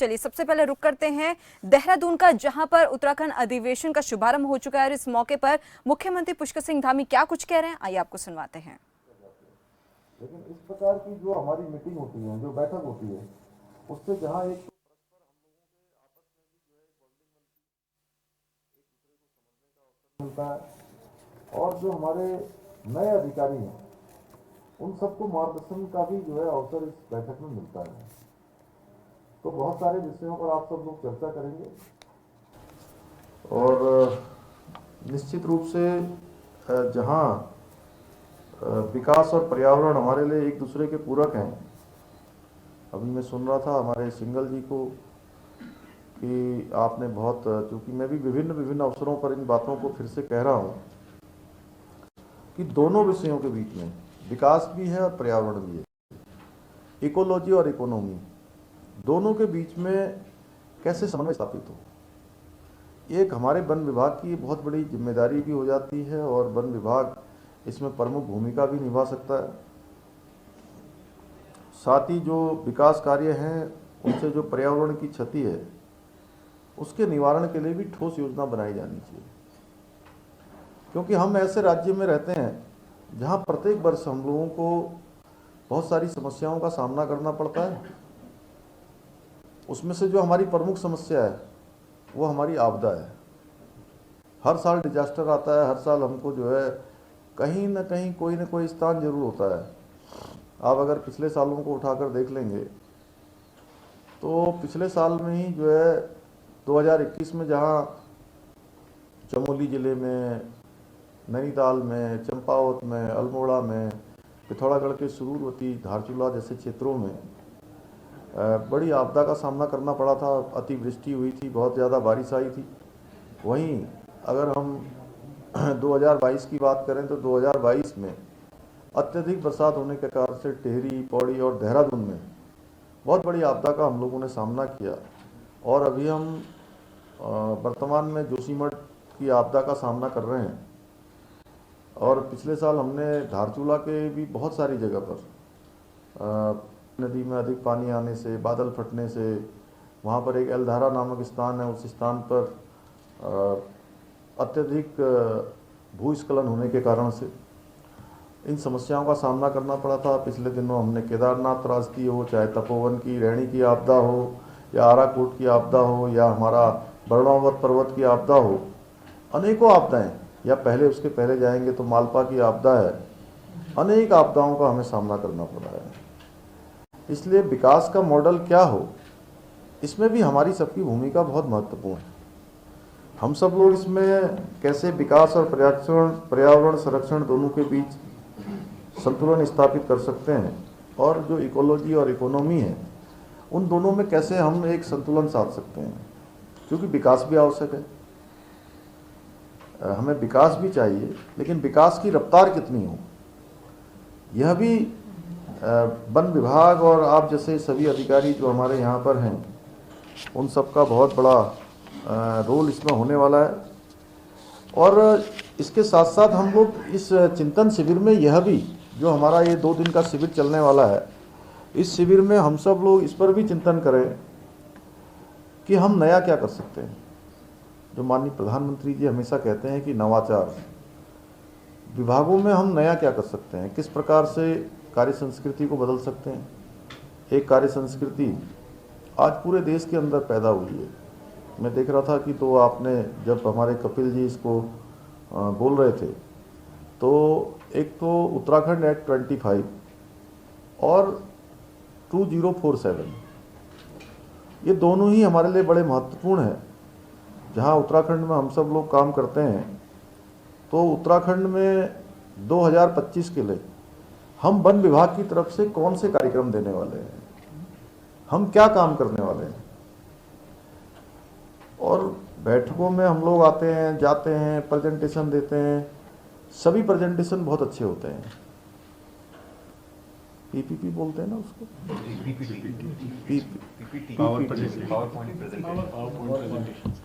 चलिए सबसे पहले रुक करते हैं देहरादून का, जहां पर उत्तराखंड अधिवेशन का शुभारंभ हो चुका है और इस मौके पर मुख्यमंत्री पुष्कर सिंह धामी क्या कुछ कह रहे हैं, आइए आपको सुनवाते हैं। लेकिन इस प्रकार की जो हमारी मीटिंग होती है, जो बैठक होती है, उससे जहां एक मिलता है और जो हमारे नए अधिकारी हैं उन सबको मार्गदर्शन का भी जो है अवसर इस बैठक में मिलता है। तो बहुत सारे विषयों पर आप सब लोग चर्चा करेंगे और निश्चित रूप से जहां विकास और पर्यावरण हमारे लिए एक दूसरे के पूरक हैं। अभी मैं सुन रहा था हमारे सिंगल जी को कि आपने बहुत, क्योंकि मैं भी विभिन्न अवसरों पर इन बातों को फिर से कह रहा हूं कि दोनों विषयों के बीच में विकास भी है और पर्यावरण भी है, इकोलॉजी और इकोनॉमी, दोनों के बीच में कैसे समन्वय स्थापित हो। एक हमारे वन विभाग की बहुत बड़ी जिम्मेदारी भी हो जाती है और वन विभाग इसमें प्रमुख भूमिका भी निभा सकता है। साथ ही जो विकास कार्य हैं उनसे जो पर्यावरण की क्षति है उसके निवारण के लिए भी ठोस योजना बनाई जानी चाहिए, क्योंकि हम ऐसे राज्य में रहते हैं जहां प्रत्येक वर्ष हम लोगों को बहुत सारी समस्याओं का सामना करना पड़ता है। उसमें से जो हमारी प्रमुख समस्या है वो हमारी आपदा है। हर साल डिजास्टर आता है, हर साल हमको जो है कहीं ना कहीं कोई ना कोई स्थान जरूर होता है। आप अगर पिछले सालों को उठाकर देख लेंगे तो पिछले साल में ही जो है 2021 में जहां चमोली ज़िले में, नैनीताल में, चंपावत में, अल्मोड़ा में, पिथौरागढ़ के सुरूरवती, धारचूला जैसे क्षेत्रों में बड़ी आपदा का सामना करना पड़ा था। अतिवृष्टि हुई थी, बहुत ज़्यादा बारिश आई थी। वहीं अगर हम 2022 की बात करें तो 2022 में अत्यधिक बरसात होने के कारण से टिहरी, पौड़ी और देहरादून में बहुत बड़ी आपदा का हम लोगों ने सामना किया। और अभी हम वर्तमान में जोशीमठ की आपदा का सामना कर रहे हैं। और पिछले साल हमने धारचूला के भी बहुत सारी जगह पर नदी में अधिक पानी आने से, बादल फटने से, वहाँ पर एक एलधारा नामक स्थान है, उस स्थान पर अत्यधिक भूस्खलन होने के कारण से इन समस्याओं का सामना करना पड़ा था। पिछले दिनों हमने केदारनाथ त्रासदी हो, चाहे तपोवन की रैणी की आपदा हो, या आराकोट की आपदा हो, या हमारा बरणावत पर्वत की आपदा हो, अनेकों आपदाएं, या पहले उसके पहले जाएंगे तो मालपा की आपदा है। अनेक आपदाओं का हमें सामना करना पड़ा है। इसलिए विकास का मॉडल क्या हो, इसमें भी हमारी सबकी भूमिका बहुत महत्वपूर्ण है। हम सब लोग इसमें कैसे विकास और पर्यावरण संरक्षण दोनों के बीच संतुलन स्थापित कर सकते हैं, और जो इकोलॉजी और इकोनॉमी है उन दोनों में कैसे हम एक संतुलन साध सकते हैं, क्योंकि विकास भी आवश्यक है। हमें विकास भी चाहिए, लेकिन विकास की रफ्तार कितनी हो, यह भी वन विभाग और आप जैसे सभी अधिकारी जो हमारे यहाँ पर हैं उन सब का बहुत बड़ा रोल इसमें होने वाला है। और इसके साथ साथ हम लोग इस चिंतन शिविर में यह भी, जो हमारा ये 2 दिन का शिविर चलने वाला है, इस शिविर में हम सब लोग इस पर भी चिंतन करें कि हम नया क्या कर सकते हैं। जो माननीय प्रधानमंत्री जी हमेशा कहते हैं कि नवाचार, विभागों में हम नया क्या कर सकते हैं, किस प्रकार से कार्य संस्कृति को बदल सकते हैं। एक कार्य संस्कृति आज पूरे देश के अंदर पैदा हुई है। मैं देख रहा था कि तो आपने जब हमारे कपिल जी इसको बोल रहे थे, तो एक तो उत्तराखंड एक्ट 25 और 2047, ये दोनों ही हमारे लिए बड़े महत्वपूर्ण हैं। जहां उत्तराखंड में हम सब लोग काम करते हैं, तो उत्तराखंड में 2025 के लिए हम वन विभाग की तरफ से कौन से कार्यक्रम देने वाले हैं, हम क्या काम करने वाले हैं। और बैठकों में हम लोग आते हैं, जाते हैं, प्रेजेंटेशन देते हैं, सभी प्रेजेंटेशन बहुत अच्छे होते हैं। पीपीपी बोलते हैं ना उसको,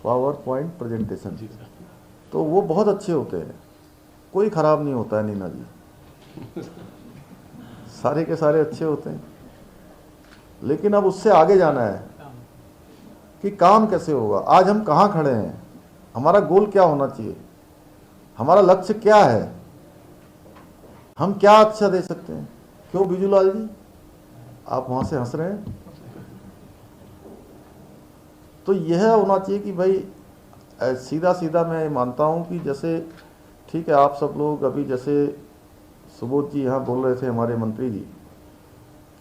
पावर पॉइंट प्रेजेंटेशन, तो वो बहुत अच्छे होते हैं, कोई खराब नहीं होता है नीना जी, सारे के सारे अच्छे होते हैं। लेकिन अब उससे आगे जाना है कि काम कैसे होगा, आज हम कहाँ खड़े हैं, हमारा गोल क्या होना चाहिए, हमारा लक्ष्य क्या है, हम क्या अच्छा दे सकते हैं। क्यों बिजूलाल जी, आप वहां से हंस रहे हैं? तो यह होना चाहिए कि भाई सीधा सीधा मैं मानता हूं कि जैसे ठीक है, आप सब लोग अभी जैसे सुबोध जी यहाँ बोल रहे थे, हमारे मंत्री जी,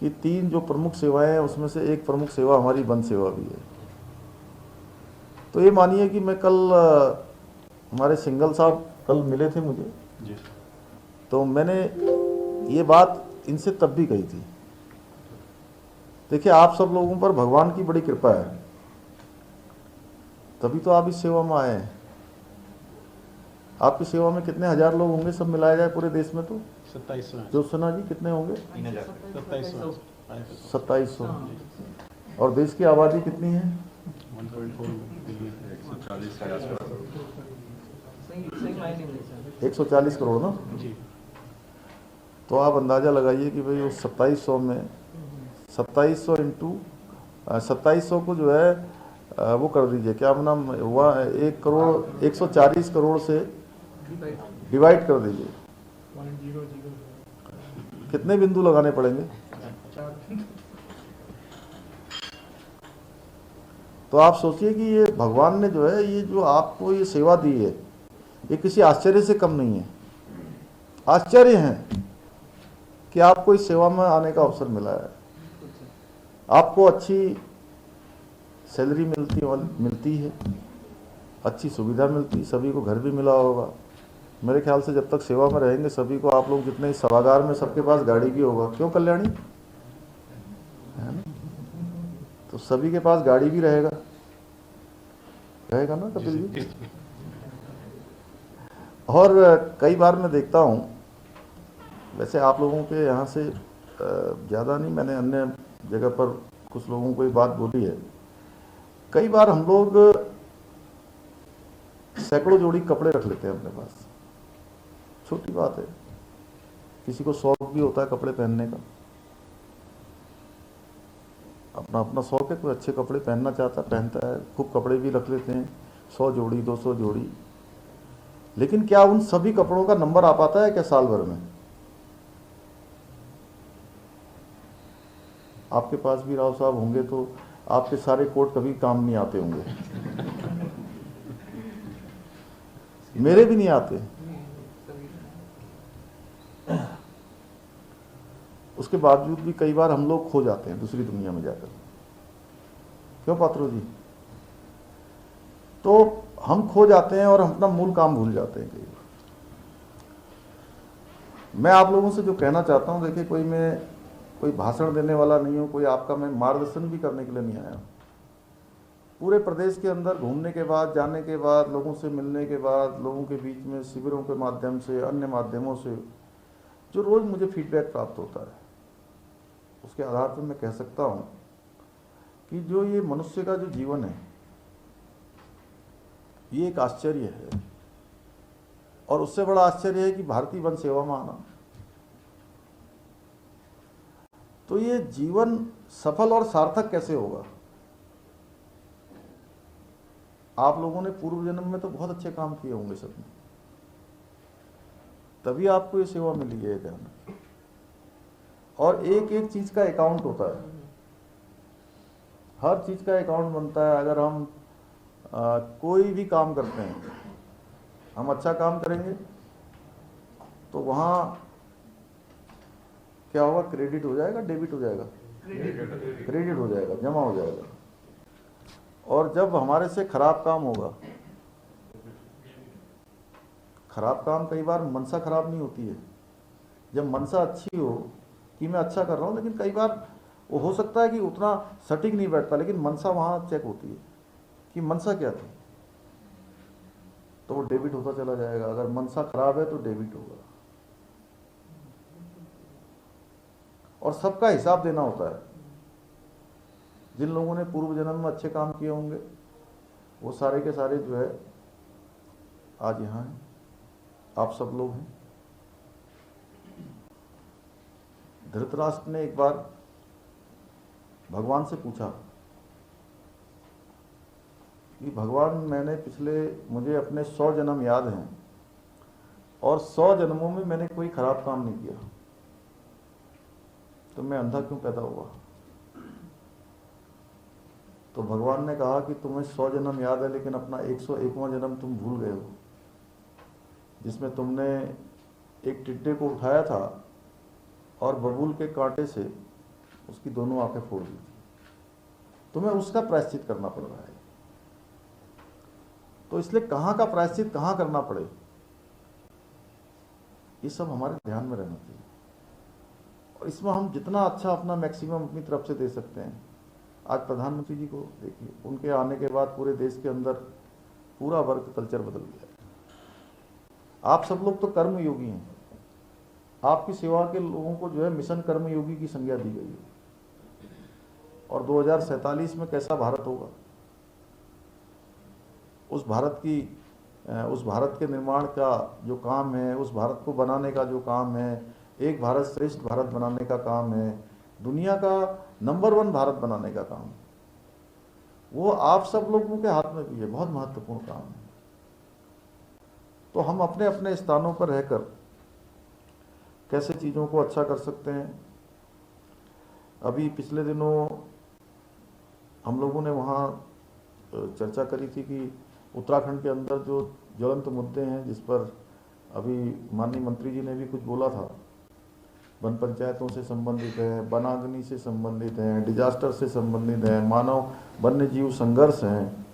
कि 3 जो प्रमुख सेवाएं हैं उसमें से एक प्रमुख सेवा हमारी वन सेवा भी है। तो ये मानिए कि मैं कल हमारे सिंघल साहब कल मिले थे मुझे जी, तो मैंने ये बात इनसे तब भी कही थी। देखिए, आप सब लोगों पर भगवान की बड़ी कृपा है, तभी तो आप इस सेवा में आए हैं। आपकी सेवा में कितने हजार लोग होंगे, सब मिलाया जाए पूरे देश में तो 2700 जो सुना जी कितने होंगे? 2700। और देश की आबादी कितनी है? 1.4 बिलियन। 140 करोड़ ना जी। तो आप अंदाजा लगाइए कि भाई उस 2700 में 2700 इंटू 2700 को जो है वो कर दीजिए, क्या नाम हुआ, 1 करोड़ 140 करोड़ से डिवाइड कर दीजिए, कितने बिंदु लगाने पड़ेंगे? तो आप सोचिए कि ये भगवान ने जो है, ये जो आपको ये सेवा दी है, ये किसी आश्चर्य से कम नहीं है। आश्चर्य है कि आपको इस सेवा में आने का अवसर मिला है, आपको अच्छी सैलरी मिलती है, अच्छी सुविधा मिलती है, सभी को घर भी मिला होगा। मेरे ख्याल से जब तक सेवा में रहेंगे सभी को, आप लोग जितने इस सभागार में सबके पास गाड़ी भी होगा, क्यों कल्याणी, है ना? तो सभी के पास गाड़ी भी रहेगा ना कपिल जी? और कई बार मैं देखता हूँ, वैसे आप लोगों के यहाँ से ज़्यादा नहीं, मैंने अन्य जगह पर कुछ लोगों को ये बात बोली है, कई बार हम लोग सैकड़ों जोड़ी कपड़े रख लेते हैं अपने पास, छोटी बात है, किसी को शौक भी होता है कपड़े पहनने का, अपना अपना शौक है, कोई अच्छे कपड़े पहनना चाहता है पहनता है, खूब कपड़े भी रख लेते हैं, 100 जोड़ी 200 जोड़ी। लेकिन क्या उन सभी कपड़ों का नंबर आ पाता है क्या साल भर में? आपके पास भी राव साहब होंगे तो आपके सारे कोट कभी काम नहीं आते होंगे, मेरे भी नहीं आते। उसके बावजूद भी कई बार हम लोग खो जाते हैं दूसरी दुनिया में जाकर, क्यों पात्रो जी? तो हम खो जाते हैं और हम अपना मूल काम भूल जाते हैं कई बार। मैं आप लोगों से जो कहना चाहता हूं, देखिए कोई भाषण देने वाला नहीं हूं, कोई आपका मैं मार्गदर्शन भी करने के लिए नहीं आया। पूरे प्रदेश के अंदर घूमने के बाद, जाने के बाद, लोगों से मिलने के बाद, लोगों के बीच में शिविरों के माध्यम से, अन्य माध्यमों से जो रोज मुझे फीडबैक प्राप्त होता है, उसके आधार पर मैं कह सकता हूं कि जो ये मनुष्य का जो जीवन है, ये एक आश्चर्य है। और उससे बड़ा आश्चर्य है कि भारतीय वन सेवा में आना। तो ये जीवन सफल और सार्थक कैसे होगा? आप लोगों ने पूर्व जन्म में तो बहुत अच्छे काम किए होंगे सब में, तभी आपको ये सेवा मिली है ध्यान। और एक एक चीज का अकाउंट होता है, हर चीज का अकाउंट बनता है। अगर हम कोई भी काम करते हैं, हम अच्छा काम करेंगे तो वहां क्या होगा? क्रेडिट हो जाएगा, डेबिट हो जाएगा? क्रेडिट हो जाएगा, जमा हो जाएगा। और जब हमारे से खराब काम होगा, खराब काम कई बार मनसा खराब नहीं होती है, जब मनसा अच्छी हो कि मैं अच्छा कर रहा हूं, लेकिन कई बार वो हो सकता है कि उतना सटीक नहीं बैठता, लेकिन मनसा वहां चेक होती है कि मनसा क्या थी, तो वो डेबिट होता चला जाएगा। अगर मनसा खराब है तो डेबिट होगा। और सबका हिसाब देना होता है। जिन लोगों ने पूर्व जन्म में अच्छे काम किए होंगे, वो सारे के सारे जो है आज यहाँ हैं, आप सब लोग हैं। धृतराष्ट्र ने एक बार भगवान से पूछा कि भगवान मुझे अपने 100 जन्म याद हैं और 100 जन्मों में मैंने कोई खराब काम नहीं किया, तो मैं अंधा क्यों पैदा हुआ? तो भगवान ने कहा कि तुम्हें 100 जन्म याद है, लेकिन अपना 101वां जन्म तुम भूल गए हो, जिसमें तुमने एक टिड्डे को उठाया था और बबूल के कांटे से उसकी दोनों आंखें फोड़ दी थी। तुम्हें उसका प्रायश्चित करना पड़ रहा है। तो इसलिए कहाँ का प्रायश्चित कहाँ करना पड़े, ये सब हमारे ध्यान में रहना चाहिए, और इसमें हम जितना अच्छा अपना मैक्सिमम अपनी तरफ से दे सकते हैं। आज प्रधानमंत्री जी को देखिए, उनके आने के बाद पूरे देश के अंदर पूरा वर्क कल्चर बदल गया है। आप सब लोग तो कर्म योगी हैं, आपकी सेवा के लोगों को जो है मिशन कर्म योगी की संज्ञा दी गई है। और 2047 में कैसा भारत होगा, उस भारत के निर्माण का जो काम है, उस भारत को बनाने का जो काम है, एक भारत श्रेष्ठ भारत बनाने का काम है, दुनिया का नंबर 1 भारत बनाने का काम, वो आप सब लोगों के हाथ में भी है। बहुत महत्वपूर्ण काम है। तो हम अपने अपने स्थानों पर रहकर कैसे चीज़ों को अच्छा कर सकते हैं। अभी पिछले दिनों हम लोगों ने वहाँ चर्चा करी थी कि उत्तराखंड के अंदर जो ज्वलंत मुद्दे हैं, जिस पर अभी माननीय मंत्री जी ने भी कुछ बोला था, वन पंचायतों से संबंधित है, वनाग्नि से संबंधित है, डिजास्टर से संबंधित है, मानव वन्य जीव संघर्ष हैं,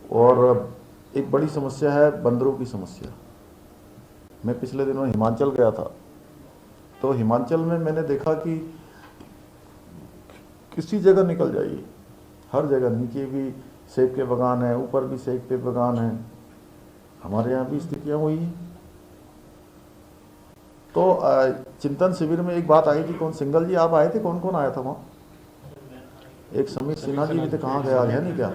और एक बड़ी समस्या है बंदरों की समस्या। मैं पिछले दिनों हिमाचल गया था, तो हिमाचल में मैंने देखा कि किसी जगह निकल जाइए, हर जगह नीचे भी सेब के बागान है, ऊपर भी सेब के बागान है। हमारे यहाँ भी स्थितियाँ हुई हैं। तो चिंतन शिविर में एक बात आई थी, कौन सिंगल जी आप आए थे, कौन कौन आया था वहाँ? एक समीर सिन्हा जी भी थे, कहाँ गया है नहीं क्या?